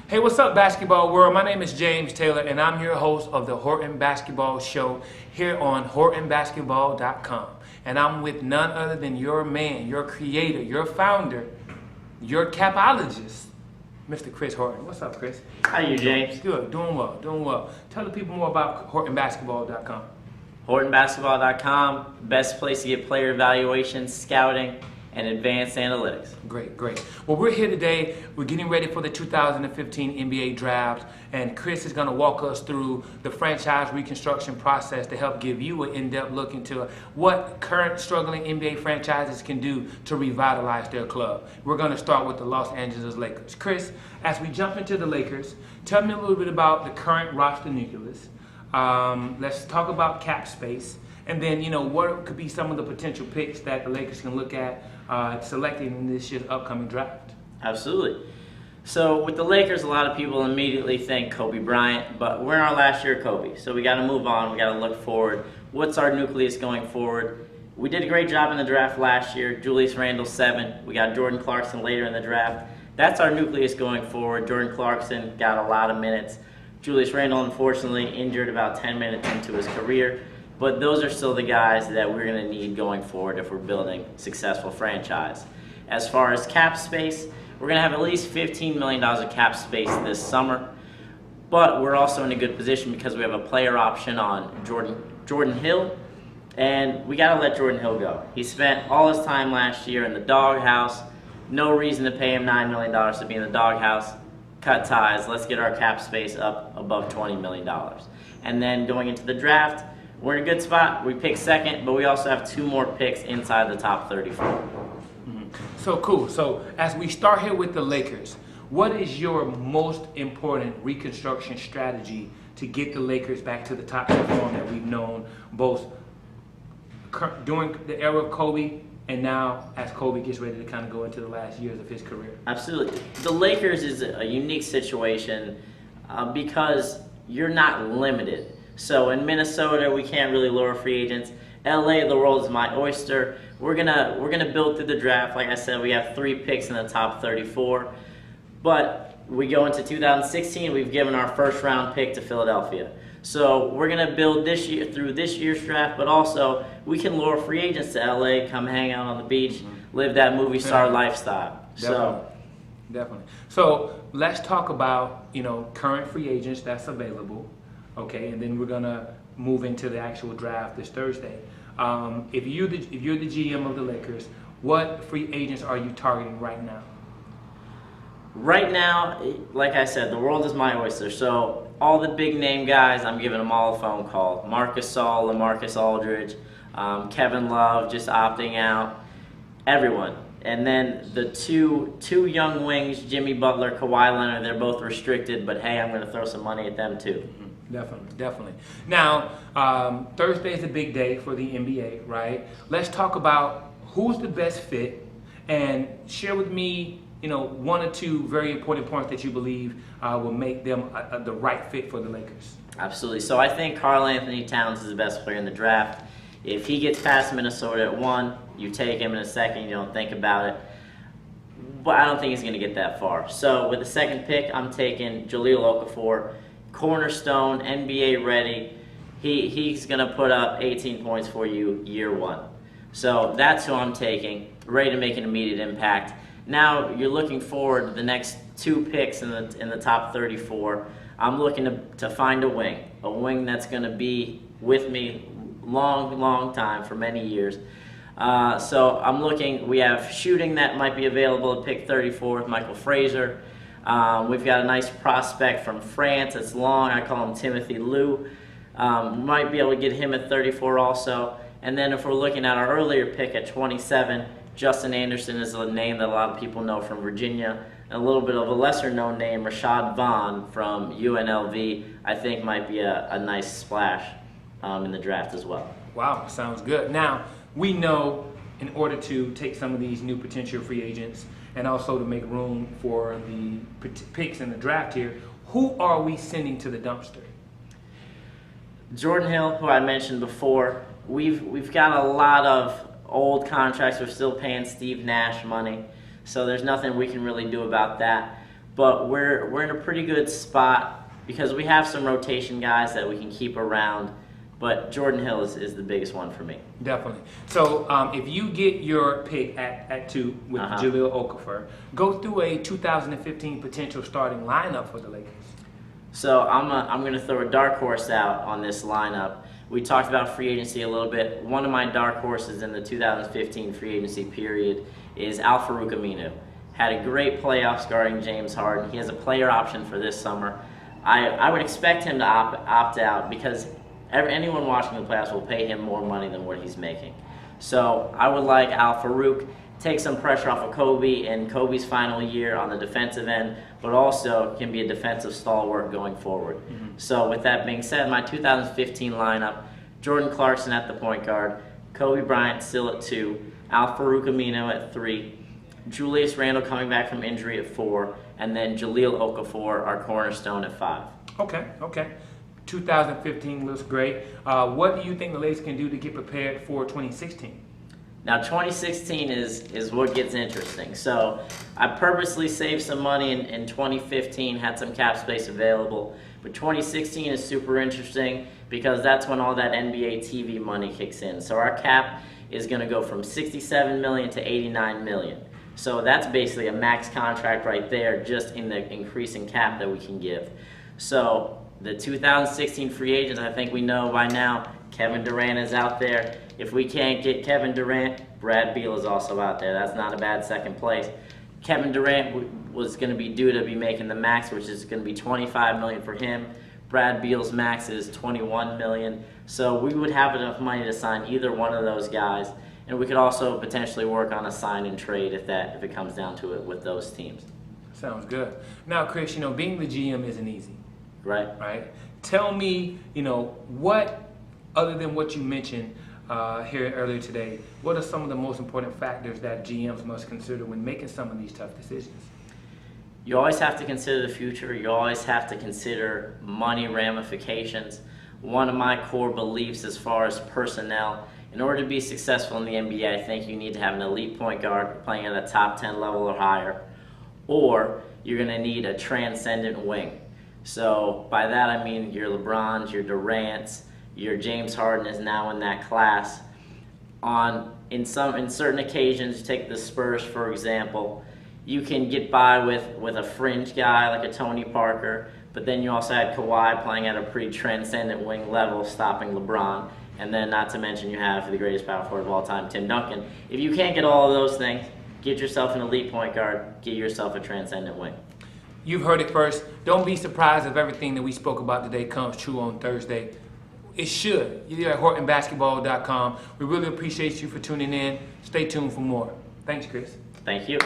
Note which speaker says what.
Speaker 1: Hey, what's up, basketball world? My name is James Taylor, and I'm your host of the Horton Basketball Show here on HortonBasketball.com. And I'm with none other than your man, your creator, your founder, your capologist, Mr. Chris Horton. What's up, Chris?
Speaker 2: How you, James?
Speaker 1: Good, doing well, doing well. Tell the people more about HortonBasketball.com.
Speaker 2: HortonBasketball.com, best place to get player evaluations, scouting, and advanced analytics.
Speaker 1: Great, great. Well, we're here today. We're getting ready for the 2015 NBA draft, and Chris is going to walk us through the franchise reconstruction process to help give you an in-depth look into what current struggling NBA franchises can do to revitalize their club. We're going to start with the Los Angeles Lakers. Chris, as we jump into the Lakers, tell me a little bit about the current roster nucleus. Let's talk about cap space. And then, what could be some of the potential picks that the Lakers can look at selecting in this year's upcoming draft?
Speaker 2: Absolutely. So with the Lakers, a lot of people immediately think Kobe Bryant, but we're in our last year of Kobe, so we got to move on. We got to look forward. What's our nucleus going forward? We did a great job in the draft last year. Julius Randle 7. We got Jordan Clarkson later in the draft. That's our nucleus going forward. Jordan Clarkson got a lot of minutes. Julius Randle, unfortunately, injured about 10 minutes into his career. But those are still the guys that we're going to need going forward if we're building a successful franchise. As far as cap space, we're going to have at least $15 million of cap space this summer. But we're also in a good position because we have a player option on Jordan Hill. And we got to let Jordan Hill go. He spent all his time last year in the doghouse. No reason to pay him $9 million to be in the doghouse. Cut ties. Let's get our cap space up above $20 million. And then going into the draft, we're in a good spot. We pick second, but we also have 2 more picks inside the top 34.
Speaker 1: Mm-hmm. So cool. So as we start here with the Lakers, what is your most important reconstruction strategy to get the Lakers back to the top form that we've known both during the era of Kobe and now as Kobe gets ready to kind of go into the last years of his career?
Speaker 2: Absolutely. The Lakers is a unique situation because you're not limited. So in Minnesota, we can't really lower free agents. LA, the world is my oyster. We're gonna build through the draft. Like I said, we have 3 picks in the top 34. But we go into 2016, we've given our first round pick to Philadelphia. So we're gonna build this year through this year's draft, but also we can lure free agents to LA, come hang out on the beach, live that movie star lifestyle.
Speaker 1: Definitely. So let's talk about current free agents that's available. Okay, and then we're gonna move into the actual draft this Thursday. If you're the GM of the Lakers, what free agents are you targeting right now?
Speaker 2: Right now, like I said, the world is my oyster. So all the big name guys, I'm giving them all a phone call. Marc Gasol, LaMarcus Aldridge, Kevin Love just opting out, everyone. And then the two young wings, Jimmy Butler, Kawhi Leonard, they're both restricted, but hey, I'm going to throw some money at them too.
Speaker 1: Definitely. Now, Thursday is a big day for the NBA, right? Let's talk about who's the best fit and share with me, 1 or 2 very important points that you believe will make them the right fit for the Lakers.
Speaker 2: Absolutely. So I think Karl Anthony Towns is the best player in the draft. If he gets past Minnesota at 1, you take him in a second, you don't think about it. But I don't think he's going to get that far. So with the second pick, I'm taking Jahlil Okafor. Cornerstone, NBA ready. He's going to put up 18 points for you year 1. So that's who I'm taking, ready to make an immediate impact. Now you're looking forward to the next 2 picks in the top 34. I'm looking to find a wing that's going to be with me long time for many years. So I'm looking, we have shooting that might be available at pick 34 with Michael Frazier. We've got a nice prospect from France. It's long. I call him Timothy Lou. Might be able to get him at 34 also. And then if we're looking at our earlier pick at 27, Justin Anderson is a name that a lot of people know from Virginia. And a little bit of a lesser-known name, Rashad Vaughn from UNLV, I think might be a nice splash in the draft as well.
Speaker 1: Wow, sounds good. Now, we know in order to take some of these new potential free agents and also to make room for the picks in the draft here, who are we sending to the dumpster?
Speaker 2: Jordan Hill, who I mentioned before. We've got a lot of old contracts. We're still paying Steve Nash money, so there's nothing we can really do about that. but we're in a pretty good spot because we have some rotation guys that we can keep around. But Jordan Hill is the biggest one for me.
Speaker 1: Definitely. So if you get your pick at 2 with Jahlil Okafor, go through a 2015 potential starting lineup for the Lakers.
Speaker 2: So I'm gonna throw a dark horse out on this lineup. We talked about free agency a little bit. One of my dark horses in the 2015 free agency period is Al-Farouq Aminu. Had a great playoffs guarding James Harden. He has a player option for this summer. I would expect him to opt out because anyone watching the playoffs will pay him more money than what he's making. So I would like Al-Farouq, take some pressure off of Kobe in Kobe's final year on the defensive end, but also can be a defensive stalwart going forward. So with that being said, my 2015 lineup, Jordan Clarkson at the point guard, Kobe Bryant still at 2, Al-Farouq Aminu at 3, Julius Randle coming back from injury at 4, and then Jahlil Okafor, our cornerstone, at 5.
Speaker 1: Okay. 2015 looks great. What do you think the Lakers can do to get prepared for 2016?
Speaker 2: Now 2016 is what gets interesting. So I purposely saved some money in 2015, had some cap space available. But 2016 is super interesting because that's when all that NBA TV money kicks in. So our cap is going to go from $67 million to $89 million. So that's basically a max contract right there, just in the increasing cap that we can give. So the 2016 free agents, I think we know by now, Kevin Durant is out there. If we can't get Kevin Durant, Brad Beal is also out there. That's not a bad second place. Kevin Durant was going to be due to be making the max, which is going to be $25 million for him. Brad Beal's max is $21 million. So we would have enough money to sign either one of those guys. And we could also potentially work on a sign and trade if it comes down to it with those teams.
Speaker 1: Sounds good. Now, Chris, being the GM isn't easy.
Speaker 2: Right.
Speaker 1: Tell me, what, other than what you mentioned here earlier today, what are some of the most important factors that GMs must consider when making some of these tough decisions?
Speaker 2: You always have to consider the future. You always have to consider money ramifications. One of my core beliefs as far as personnel, in order to be successful in the NBA, I think you need to have an elite point guard playing at a top 10 level or higher, or you're going to need a transcendent wing. So by that I mean your LeBrons, your Durants, your James Harden is now in that class. In certain occasions, you take the Spurs for example, you can get by with a fringe guy like a Tony Parker, but then you also had Kawhi playing at a pretty transcendent wing level, stopping LeBron, and then not to mention you have the greatest power forward of all time, Tim Duncan. If you can't get all of those things, get yourself an elite point guard, get yourself a transcendent wing.
Speaker 1: You've heard it first. Don't be surprised if everything that we spoke about today comes true on Thursday. It should. You're at HortonBasketball.com. We really appreciate you for tuning in. Stay tuned for more. Thanks, Chris.
Speaker 2: Thank you.